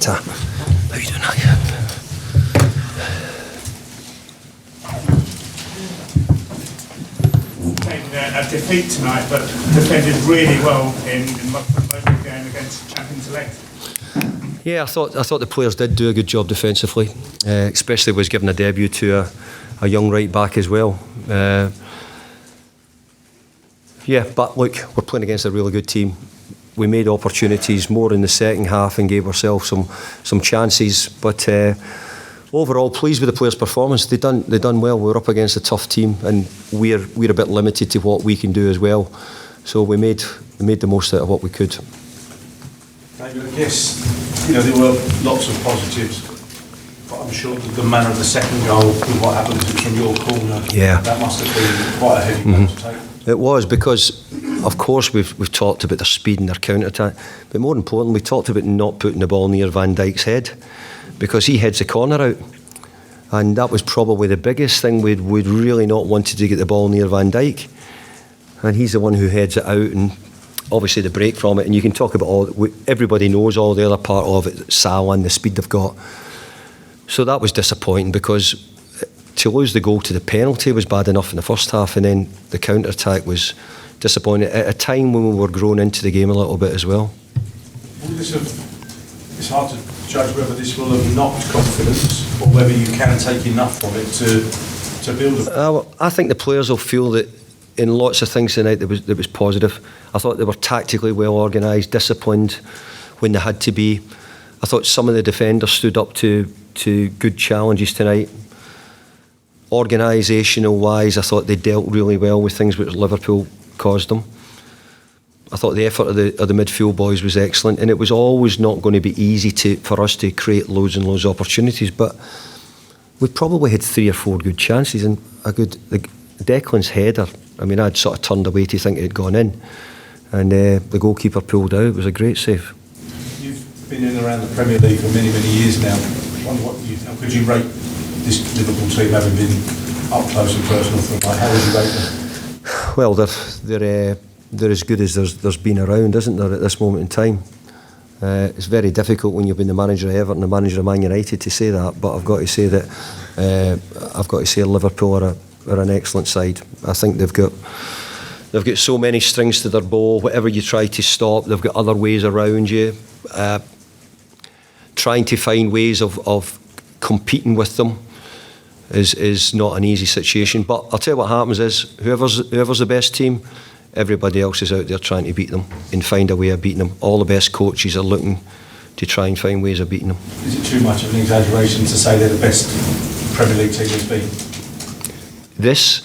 Ta. How you doing? Yeah. A defeat tonight, but defended really well in much of the game against champions-elect. Yeah, I thought the players did do a good job defensively, especially was giving a debut to a young right back as well. Yeah, but look, we're playing against a really good team. We made opportunities more in the second half and gave ourselves some chances. But overall, pleased with the players' performance. They done well. We're up against a tough team, and we're a bit limited to what we can do as well. So we made the most out of what we could. David, I guess there were lots of positives, but I'm sure the manner of the second goal, with what happened from your corner, that must have been quite a heavy blow to take. It was, because of course we've talked about their speed and their counter attack, but more importantly, we talked about not putting the ball near Van Dijk's head, because he heads the corner out, and that was probably the biggest thing. We'd really not wanted to get the ball near Van Dijk, and he's the one who heads it out, and obviously the break from it. And you can talk about everybody knows all the other part of it, Salah and the speed they've got. So that was disappointing, because to lose the goal to the penalty was bad enough in the first half, and then the counter attack was disappointing at a time when we were growing into the game a little bit as well. It's hard to judge whether this will have knocked confidence or whether you can take enough from it to build I think the players will feel that in lots of things tonight that was positive. I thought they were tactically well organised, disciplined when they had to be. I thought some of the defenders stood up to good challenges tonight. Organisational wise, I thought they dealt really well with things which Liverpool caused them. I thought the effort of the midfield boys was excellent, and it was always not going to be easy for us to create loads and loads of opportunities, but we probably had 3 or 4 good chances, and Declan's header, I mean, I'd sort of turned away to think it had gone in, and the goalkeeper pulled out. It was a great save. You've been in and around the Premier League for many, many years now. How could you rate this Liverpool team, having been up close and personal from how would you rate them? Well, they're as good as there's been around, isn't there, at this moment in time? It's very difficult when you've been the manager of Everton, the manager of Man United, to say that, but I've got to say that Liverpool are an excellent side. I think they've got so many strings to their bow. Whatever you try to stop, they've got other ways around you. Trying to find ways of competing with them is not an easy situation. But I'll tell you what happens is whoever's the best team, everybody else is out there trying to beat them and find a way of beating them. All the best coaches are looking to try and find ways of beating them. Is it too much of an exaggeration to say they're the best Premier League team there's been? This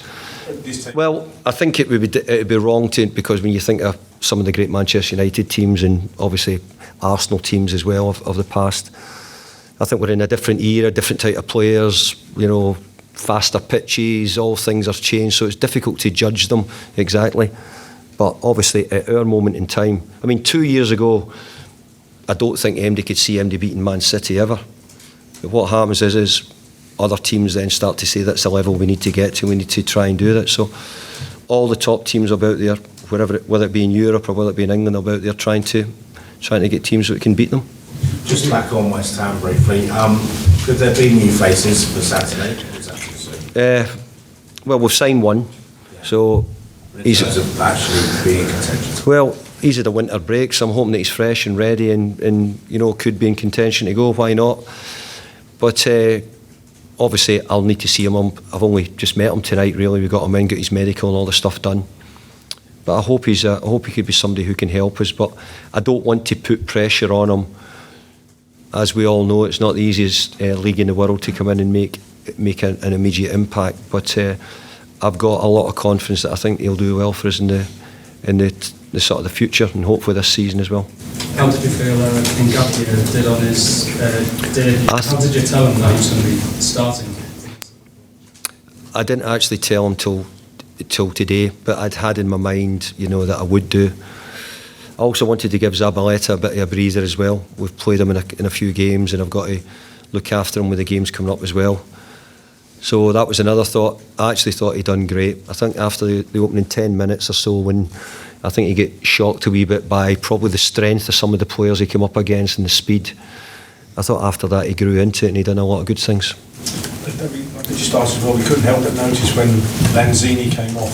team? Well, I think it would be wrong to, because when you think of some of the great Manchester United teams and obviously Arsenal teams as well of the past, I think we're in a different era, different type of players, faster pitches, all things have changed, so it's difficult to judge them exactly. But obviously at our moment in time, I mean 2 years ago, I don't think MD could see MD beating Man City ever. But what happens is other teams then start to say that's the level we need to get to, we need to try and do that. So all the top teams are out there, whether it be in Europe or whether it be in England, are out there trying to get teams that can beat them. Just back on West Ham briefly, could there be new faces for Saturday? Well, we've signed one, so he's actually being in contention. Well, he's had a winter break, so I'm hoping that he's fresh and ready, and could be in contention to go. Why not? But obviously, I'll need to see him. I've only just met him tonight. Really, we got him in, got his medical and all the stuff done. But I hope he could be somebody who can help us. But I don't want to put pressure on him. As we all know, it's not the easiest league in the world to come in and make an immediate impact. But I've got a lot of confidence that I think he'll do well for us in the sort of the future, and hopefully this season as well. How did you feel Ngakia did on his debut? How did you tell him that he was going to be starting? I didn't actually tell him till today, but I'd had in my mind, that I would do. I also wanted to give Zabaleta a bit of a breather as well. We've played him in a few games, and I've got to look after him with the games coming up as well. So that was another thought. I actually thought he'd done great. I think after the opening 10 minutes or so, when I think he get shocked a wee bit by probably the strength of some of the players he came up against and the speed. I thought after that he grew into it and he done a lot of good things. I could just ask as well, we couldn't help but notice when Lanzini came off,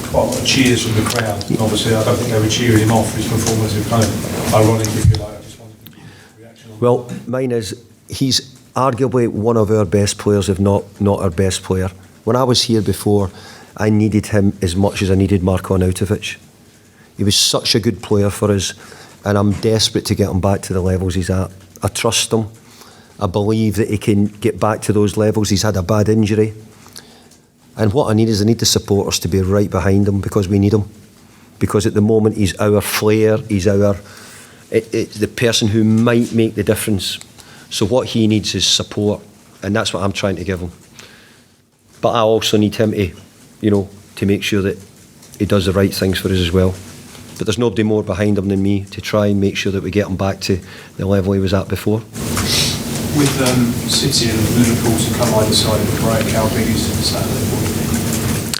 quite a lot of cheers from the crowd. And obviously, I don't think they were cheering him off. His performance is kind of ironic, if you like. I just wanted to get a reaction on Well, mine is, he's arguably one of our best players, if not our best player. When I was here before, I needed him as much as I needed Marko Arnautovic. He was such a good player for us, and I'm desperate to get him back to the levels he's at. I trust him. I believe that he can get back to those levels. He's had a bad injury. And what I need the supporters to be right behind him, because we need him. Because at the moment he's our flair, he's it's the person who might make the difference. So what he needs is support, and that's what I'm trying to give him. But I also need him to make sure that he does the right things for us as well. But there's nobody more behind him than me to try and make sure that we get him back to the level he was at before. With City and Liverpool to come either side of the break, how big is Saturday morning?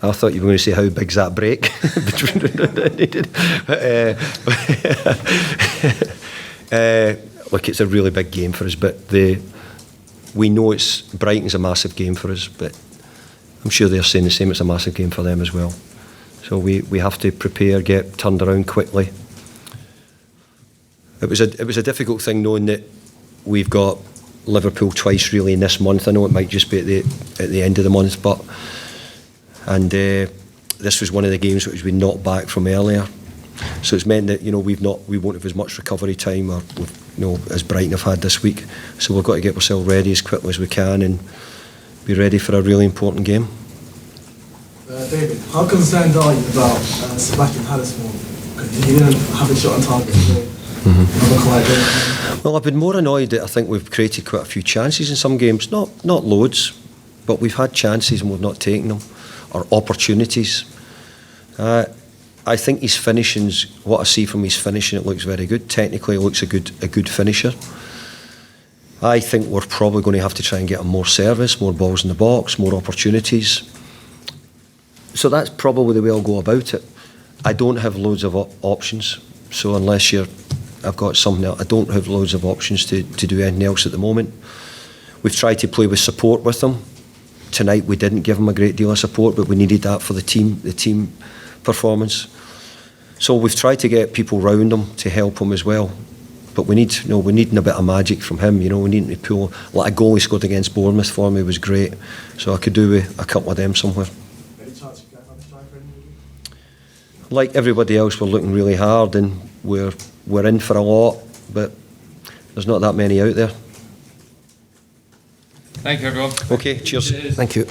I thought you were going to say how big's that break. Look, it's a really big game for us, but we know Brighton's a massive game for us, but I'm sure they're saying the same. It's a massive game for them as well. So we have to prepare, get turned around quickly. It was a difficult thing knowing that we've got Liverpool twice really in this month. I know it might just be at the end of the month, but this was one of the games which we knocked back from earlier. So it's meant that we won't have as much recovery time as Brighton have had this week. So we've got to get ourselves ready as quickly as we can and be ready for a really important game. David, how concerned are you about Sebastian Hallesmore? Because he didn't have a shot on target today. Well, I've been more annoyed that I think we've created quite a few chances in some games. Not loads, but we've had chances and we've not taken them, or opportunities. I think his finishing's, what I see from his finishing, it looks very good. Technically, it looks a good finisher. I think we're probably going to have to try and get him more service, more balls in the box, more opportunities. So that's probably the way I'll go about it. I don't have loads of options, so unless I've got something else, I don't have loads of options to do anything else at the moment. We've tried to play with support with them. Tonight we didn't give them a great deal of support, but we needed that for the team performance. So we've tried to get people round him to help him as well. But we need a bit of magic from him. We need to pull, like a goal he scored against Bournemouth for me was great. So I could do with a couple of them somewhere. Like everybody else, we're looking really hard and we're in for a lot, but there's not that many out there. Thank you, everyone. Okay, cheers. Cheers. Thank you.